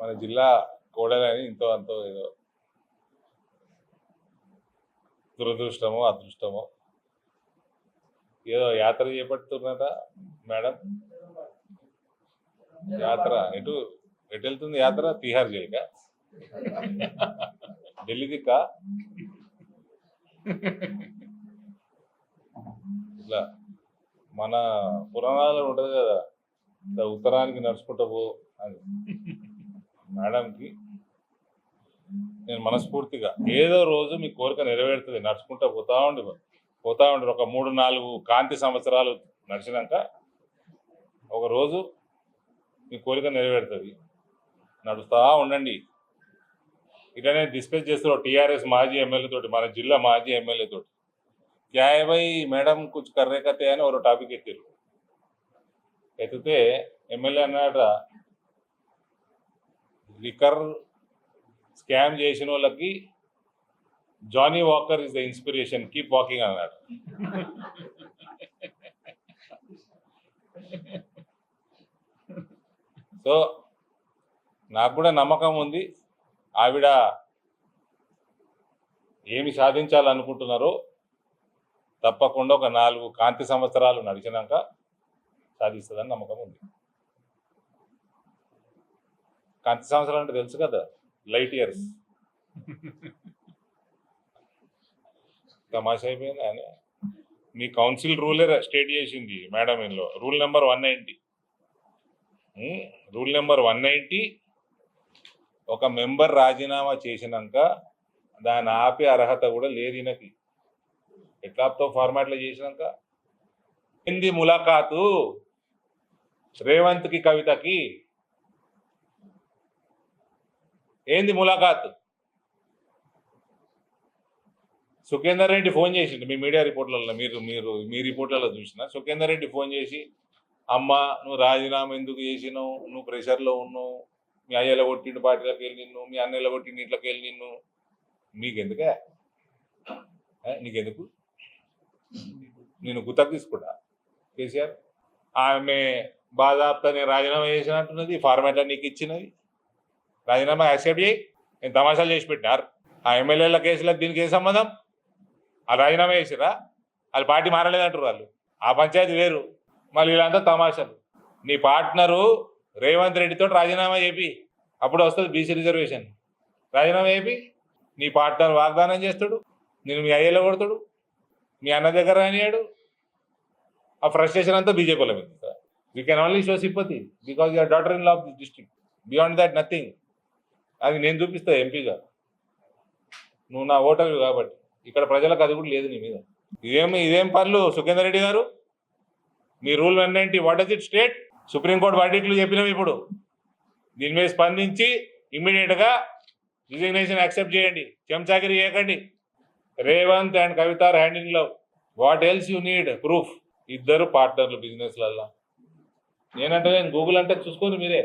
మన జిల్లా కోడలని ఇంతో అంతో ఏదో దురదృష్టమో అదృష్టమో ఏదో యాత్ర చేపడుతున్నారా మేడం? యాత్ర ఎటు ఎటు వెళ్తుంది యాత్ర? తిహార్ జైలుకా, ఢిల్లీకా? ఇట్లా మన పురాణాలు ఉంటుంది కదా, ఉత్తరానికి నడుచుకుంటూ పో అని. మేడంకి నేను మనస్ఫూర్తిగా ఏదో రోజు మీ కోరిక నెరవేరుతుంది, నడుచుకుంటూ పోతా ఉండి ఒక 3-4 కాంతి సంవత్సరాలు నడిచినాక ఒక రోజు మీ కోరిక నెరవేరుతుంది. నడుస్తూ ఉండండి. ఇట్లనే డిస్కస్ చేస్తున్నారు టీఆర్ఎస్ మాజీ ఎమ్మెల్యే తోటి, మన జిల్లా మాజీ ఎమ్మెల్యే తోటి. क्या है भाई मैडम कुछ करने का थे అని ఒక టాపిక్ ఎత్తారు. ఎత్తితే ఎమ్మెల్యే అన్నాడ, లిక్కర్ స్కామ్ చేసిన వాళ్ళకి Johnnie Walker is the inspiration, keep walking అన్నాడు. సో నాకు కూడా నమ్మకం ఉంది, ఆవిడ ఏమి సాధించాలనుకుంటున్నారో తప్పకుండా ఒక 4 కాంతి సంవత్సరాలు నడిచినాక సాధిస్తుందని నమ్మకం ఉంది. కాంతి సంవత్సరాలు అంటే తెలుసు కదా, లైట్ ఇయర్స్. తమాషా అయిపోయింది. ఆయన మీ కౌన్సిల్ రూలే స్టేట్ చేసింది మేడం ఇంట్లో, రూల్ నెంబర్ 190. రూల్ నెంబర్ 190 ఒక మెంబర్ రాజీనామా చేసినాక దాని ఆపే అర్హత కూడా లేదు ఈయనకి. ఎట్లాతో ఫార్మాట్లో చేసినాక ఏంది ములాఖాతు రేవంత్కి కవితకి, ఏంది ములాఖాతు? సుఖేందర్ రెడ్డి ఫోన్ చేసిండు మీ మీడియా రిపోర్ట్లలో, మీ రిపోర్ట్లలో చూసిన. సుఖేందర్ రెడ్డి ఫోన్ చేసి, అమ్మ నువ్వు రాజీనామా ఎందుకు చేసినావు, నువ్వు ప్రెషర్లో ఉన్నావు, మీ అయ్యల కొట్టిండు పార్టీలోకి వెళ్ళి నిన్ను, మీ అన్నయ్యల కొట్టిండు ఇంట్లోకి వెళ్ళి నిన్ను, నీకెందుకే, నీకెందుకు, నేను గుత్తకు తీసుకుంటా కేసీఆర్. ఆమె బాధాప్తా నేను రాజీనామా చేసినట్టున్నది, ఫార్మాట్లో నీకు ఇచ్చినది, రాజీనామా యాక్సెప్ట్ చేయి. నేను తమాషాలు చేసి పెట్టినారు ఆ ఎమ్మెల్యేల కేసులకు, దీనికి ఏ సంబంధం? వాళ్ళు రాజీనామా చేసిరా, వాళ్ళు పార్టీ మారలేదంటారు వాళ్ళు, ఆ పంచాయతీ వేరు. మళ్ళీ వీళ్ళంతా తమాషాలు. నీ పార్ట్నరు రేవంత్ రెడ్డితో రాజీనామా చేపి, అప్పుడు వస్తుంది బీసీ రిజర్వేషన్. రాజీనామా చేపి నీ పార్ట్నర్ వాగ్దానం చేస్తాడు, నేను మీ అయ్యేలో కొడతాడు, మీ అన్న దగ్గర రానియాడు. ఆ ఫ్రస్ట్రేషన్ అంతా బీజేపీలో మీద. You can only show sympathy because you're daughter in law of this district. Beyond that nothing. అది నేను చూపిస్తా ఎంపీగా, నువ్వు నా ఓటర్వి కాబట్టి. ఇక్కడ ప్రజలకు అది కూడా లేదు నీ మీద. ఇదేం పనులు సుఖేందర్ రెడ్డి గారు? మీ rule 190 what does it state? Supreme court వర్డిక్ట్లు చెప్పినాం. ఇప్పుడు దీని మీద స్పందించి ఇమ్మీడియట్గా రిజిగ్నేషన్ యాక్సెప్ట్ చేయండి, చెంచాగిరి చేయకండి. Revanth and Kavitha are hand in love. What else you need? Proof. ఇద్దరు పార్ట్నర్లు బిజినెస్లల్లో. నేనంటే నేను గూగుల్ అంటే చూసుకోండి మీరే,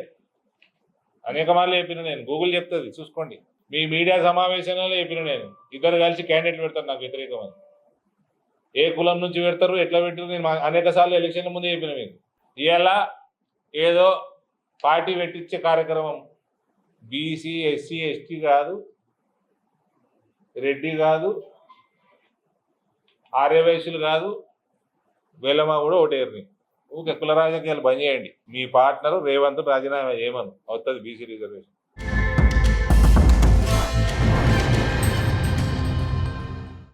అనేక మార్లు చెప్పిన నేను, గూగుల్ చెప్తుంది చూసుకోండి. మీ మీడియా సమావేశంలో చెప్పిన నేను, ఇద్దరు కలిసి క్యాండిడేట్లు పెడతారు నాకు వ్యతిరేకమని. ఏ కులం నుంచి పెడతారు, ఎట్లా పెట్టారు, నేను అనేక సార్లు ఎలక్షన్ల ముందే చెప్పిన మీకు. ఇవాళ ఏదో పార్టీ పెట్టించే కార్యక్రమం బీసీ ఎస్సీ ఎస్టీ కాదు, రెడ్డి కాదు, ఆర్యవైశ్యులు కాదు, వేలమ్మ కూడా ఓటేరు. ఊకే కుల రాజకీయాలు బంద్ చేయండి. మీ పార్ట్నరు రేవంత్ రాజీనామా చేయమను, అవుతుంది బీసీ రిజర్వేషన్.